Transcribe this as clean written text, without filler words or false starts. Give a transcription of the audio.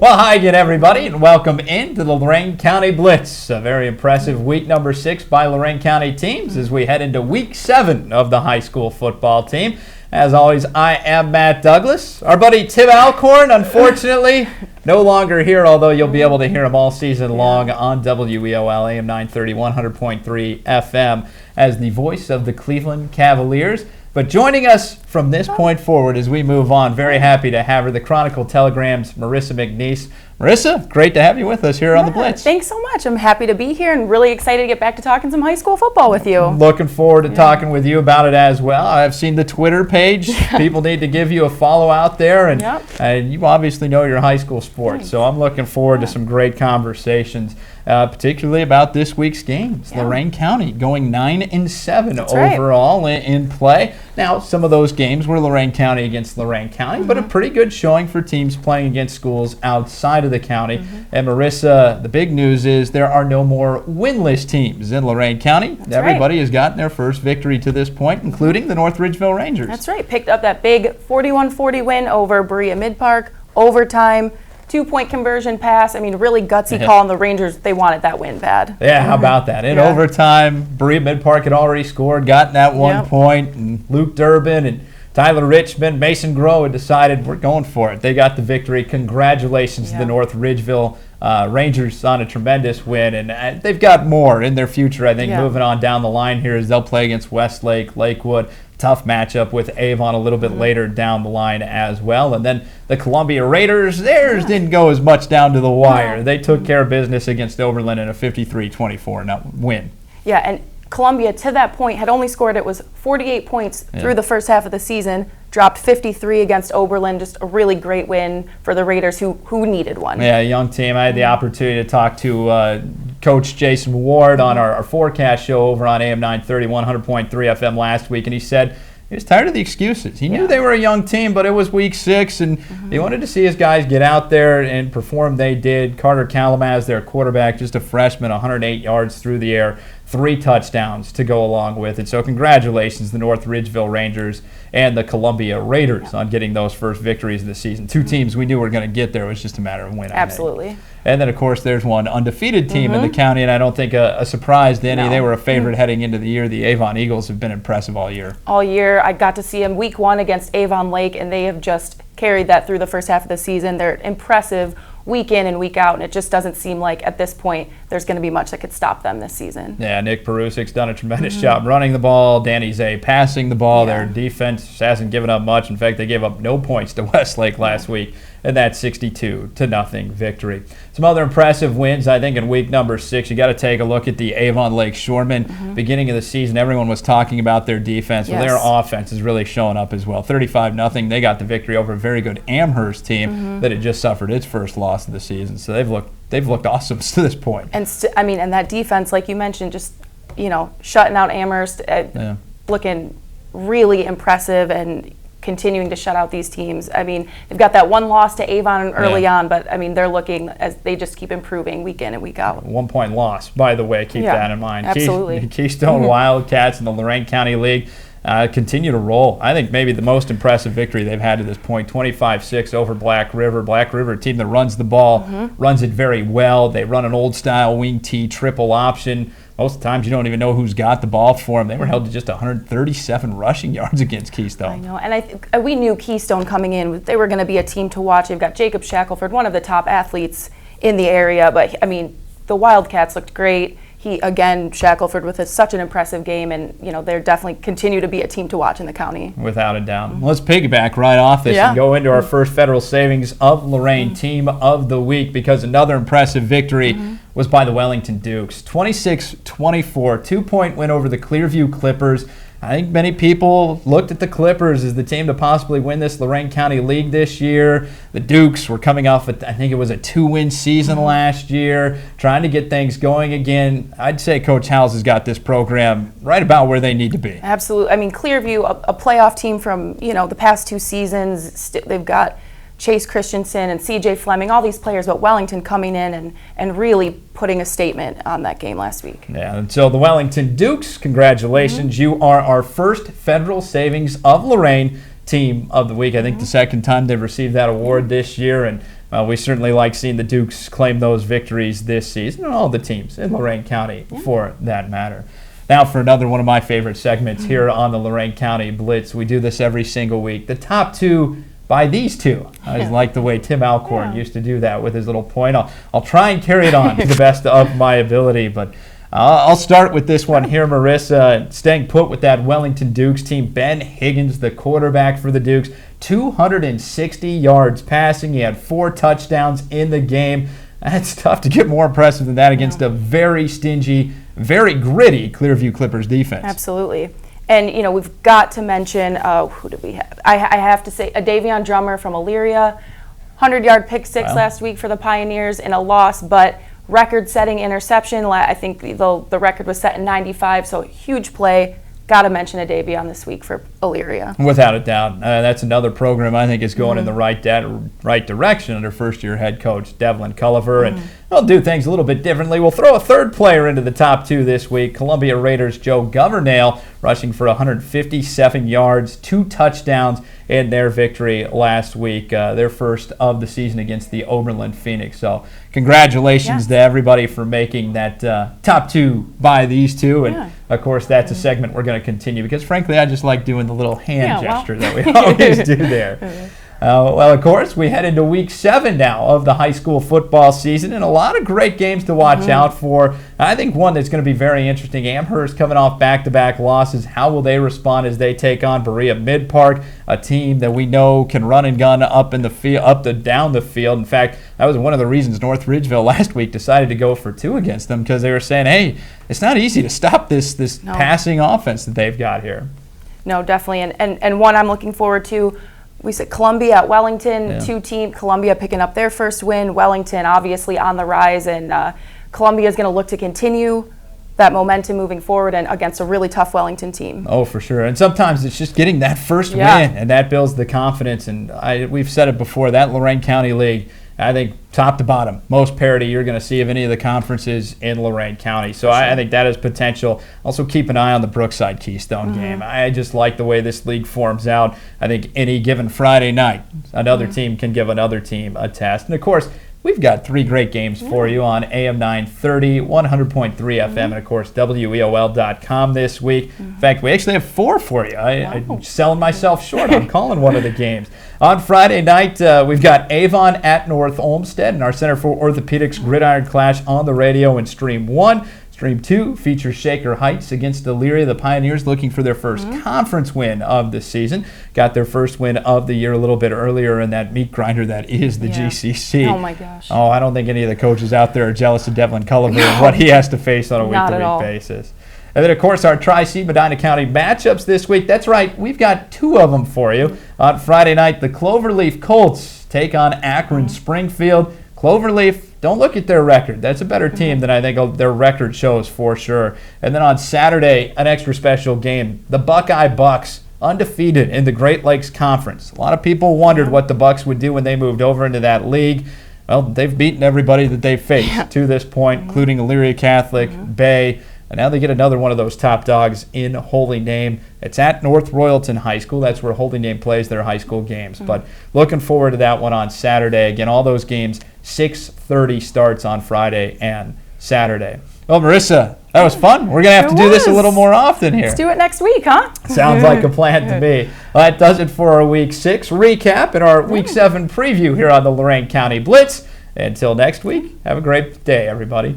Well, hi again, everybody, and welcome into the Lorain County Blitz. A very impressive week number 6 by Lorain County teams as we head into week 7 of the high school football team. As always, I am Matt Douglas. Our buddy Tim Alcorn, unfortunately, no longer here, although you'll be able to hear him all season long on WEOL AM 930, 100.3 FM as the voice of the Cleveland Cavaliers. But joining us from this point forward as we move on, very happy to have her, the Chronicle Telegram's Marissa McNees. Marissa, great to have you with us here on the Blitz. Thanks so much. I'm happy to be here and really excited to get back to talking some high school football with you. Looking forward to talking with you about it as well. I've seen the Twitter page. People need to give you a follow out there, and you obviously know your high school sports. So I'm looking forward to some great conversations, particularly about this week's games. Lorain County going 9-7 overall in play. Now, some of those games were Lorain County against Lorain County, but a pretty good showing for teams playing against schools outside of the county. And Marissa, the big news is there are no more winless teams in Lorain County. Everybody has gotten their first victory to this point, including the North Ridgeville Rangers. That's right. Picked up that big 41-40 win over Berea Mid-Park, overtime, 2-point conversion pass. I mean, really gutsy call on the Rangers. They wanted that win bad. Yeah, how about that? In overtime, Berea Mid-Park had already scored, gotten that 1 point, and Luke Durbin and Tyler Richmond, Mason Groh had decided we're going for it. They got the victory. Congratulations to the North Ridgeville Rangers on a tremendous win. And they've got more in their future, I think, moving on down the line here as they'll play against Westlake, Lakewood. Tough matchup with Avon a little bit later down the line as well. And then the Columbia Raiders, theirs didn't go as much down to the wire. They took care of business against Oberlin in a 53-24 win. Yeah, and Columbia, to that point, had only scored, it was 48 points through the first half of the season, dropped 53 against Oberlin. Just a really great win for the Raiders who needed one. Yeah, young team. I had the opportunity to talk to Coach Jason Ward on our forecast show over on AM 930, 100.3 FM last week, and he said he was tired of the excuses. He knew they were a young team, but it was week 6, and he wanted to see his guys get out there and perform. They did. Carter Kalamaz, their quarterback, just a freshman, 108 yards through the air, 3 touchdowns to go along with it. So congratulations, the North Ridgeville Rangers and the Columbia Raiders on getting those first victories of the season. 2 teams we knew were going to get there. It was just a matter of winning. Absolutely. And then, of course, there's one undefeated team in the county, and I don't think a surprise to any. They were a favorite heading into the year. The Avon Eagles have been impressive all year. All year. I got to see them week 1 against Avon Lake, and they have just carried that through the first half of the season. They're impressive week in and week out, and it just doesn't seem like at this point there's going to be much that could stop them this season. Yeah, Nick Perusic's done a tremendous job running the ball. Danny Zay passing the ball. Their defense hasn't given up much. In fact, they gave up no points to Westlake last week in that 62-0 victory. Some other impressive wins, I think, in week number 6. You got to take a look at the Avon Lake Shoremen. Beginning of the season, everyone was talking about their defense. Well, their offense is really showing up as well. 35-0. They got the victory over a very good Amherst team that had just suffered its first loss of the season. So they've looked awesome to this point. And and that defense, like you mentioned, just shutting out Amherst, looking really impressive and continuing to shut out these teams. I mean, they've got that one loss to Avon early on, but I mean, they're looking as they just keep improving week in and week out. 1-point loss, by the way, keep that in mind. Absolutely. Keystone Wildcats in the Lorain County League continue to roll. I think maybe the most impressive victory they've had to this point, 25-6 over Black River. Black River, a team that runs the ball, runs it very well. They run an old-style wing T triple option. Most of the times you don't even know who's got the ball for them. They were held to just 137 rushing yards against Keystone. I know, and we knew Keystone coming in, they were going to be a team to watch. They've got Jacob Shackelford, one of the top athletes in the area, but I mean, the Wildcats looked great. Shackelford with such an impressive game, and they're definitely continue to be a team to watch in the county. Without a doubt. Let's piggyback right off this and go into our first Federal Savings of Lorain Team of the Week, because another impressive victory was by the Wellington Dukes. 26-24, 2-point win over the Clearview Clippers. I think many people looked at the Clippers as the team to possibly win this Lorain County League this year. The Dukes were coming off, I think it was a 2-win season last year, trying to get things going again. I'd say Coach Howells has got this program right about where they need to be. Absolutely. I mean, Clearview, a playoff team from, the past 2 seasons. They've got Chase Christensen and CJ Fleming, all these players, but Wellington coming in and really putting a statement on that game last week. Yeah, and so the Wellington Dukes, congratulations. You are our first Federal Savings of Lorain Team of the Week. I think the second time they've received that award this year, and we certainly like seeing the Dukes claim those victories this season, and all the teams in Lorain County for that matter. Now for another one of my favorite segments here on the Lorain County Blitz. We do this every single week. The top two by these two. I like the way Tim Alcorn used to do that with his little point. I'll try and carry it on to the best of my ability, but I'll start with this one here, Marissa. Staying put with that Wellington Dukes team. Ben Higgins, the quarterback for the Dukes, 260 yards passing. He had 4 touchdowns in the game. That's tough to get more impressive than that against a very stingy, very gritty Clearview Clippers defense. Absolutely. And, we've got to mention, who did we have? I have to say, a Davion Drummer from Elyria, 100-yard pick six last week for the Pioneers in a loss, but record-setting interception. I think the record was set in 95, so huge play. Got to mention a Davion this week for Elyria. Without a doubt. That's another program I think is going in the right direction under first-year head coach Devlin Culliver. And they'll do things a little bit differently. We'll throw a third player into the top two this week. Columbia Raiders' Joe Governale rushing for 157 yards, 2 touchdowns in their victory last week, their first of the season against the Oberlin Phoenix. So congratulations to everybody for making that top two by these two. And, of course, that's a segment we're going to continue because, frankly, I just like doing the little hand gesture that we always do there. Well, of course, we head into week 7 now of the high school football season, and a lot of great games to watch out for. I think one that's going to be very interesting, Amherst coming off back-to-back losses. How will they respond as they take on Berea Mid-Park, a team that we know can run and gun up in the field, down the field. In fact, that was one of the reasons North Ridgeville last week decided to go for 2 against them, because they were saying, hey, it's not easy to stop this passing offense that they've got here. No, definitely, and one I'm looking forward to. We said Columbia at Wellington, 2 team. Columbia picking up their first win. Wellington obviously on the rise, and Columbia is going to look to continue that momentum moving forward and against a really tough Wellington team. Oh, for sure. And sometimes it's just getting that first win, and that builds the confidence. And we've said it before, that Lorain County League, I think top to bottom, most parity you're going to see of any of the conferences in Lorain County. So I think that has potential. Also keep an eye on the Brookside Keystone game. I just like the way this league forms out. I think any given Friday night, another team can give another team a test. And, of course, we've got 3 great games for you on AM 930, 100.3 FM, and, of course, WEOL.com this week. In fact, we actually have 4 for you. I'm selling myself short. I'm calling one of the games. On Friday night, we've got Avon at North Olmsted, and our Center for Orthopedics Gridiron Clash on the radio in Stream 1. Stream 2 features Shaker Heights against Elyria. The Pioneers looking for their first conference win of the season. Got their first win of the year a little bit earlier in that meat grinder that is the GCC. Oh, my gosh. Oh, I don't think any of the coaches out there are jealous of Devlin Culliver and what he has to face on a week-to-week basis. And then, of course, our Tri-C Medina County matchups this week. That's right, we've got 2 of them for you. On Friday night, the Cloverleaf Colts take on Akron Springfield. Cloverleaf, don't look at their record. That's a better team than I think their record shows for sure. And then on Saturday, an extra special game. The Buckeye Bucks, undefeated in the Great Lakes Conference. A lot of people wondered what the Bucks would do when they moved over into that league. Well, they've beaten everybody that they've faced to this point, including Elyria Catholic, Bay. And now they get another one of those top dogs in Holy Name. It's at North Royalton High School. That's where Holy Name plays their high school games. But looking forward to that one on Saturday. Again, all those games, 6:30 starts on Friday and Saturday. Well, Marissa, that was fun. We're going to have to do this a little more often here. Let's do it next week, huh? Sounds like a plan to me. Well, that does it for our Week 6 recap and our Week 7 preview here on the Lorain County Blitz. Until next week, have a great day, everybody.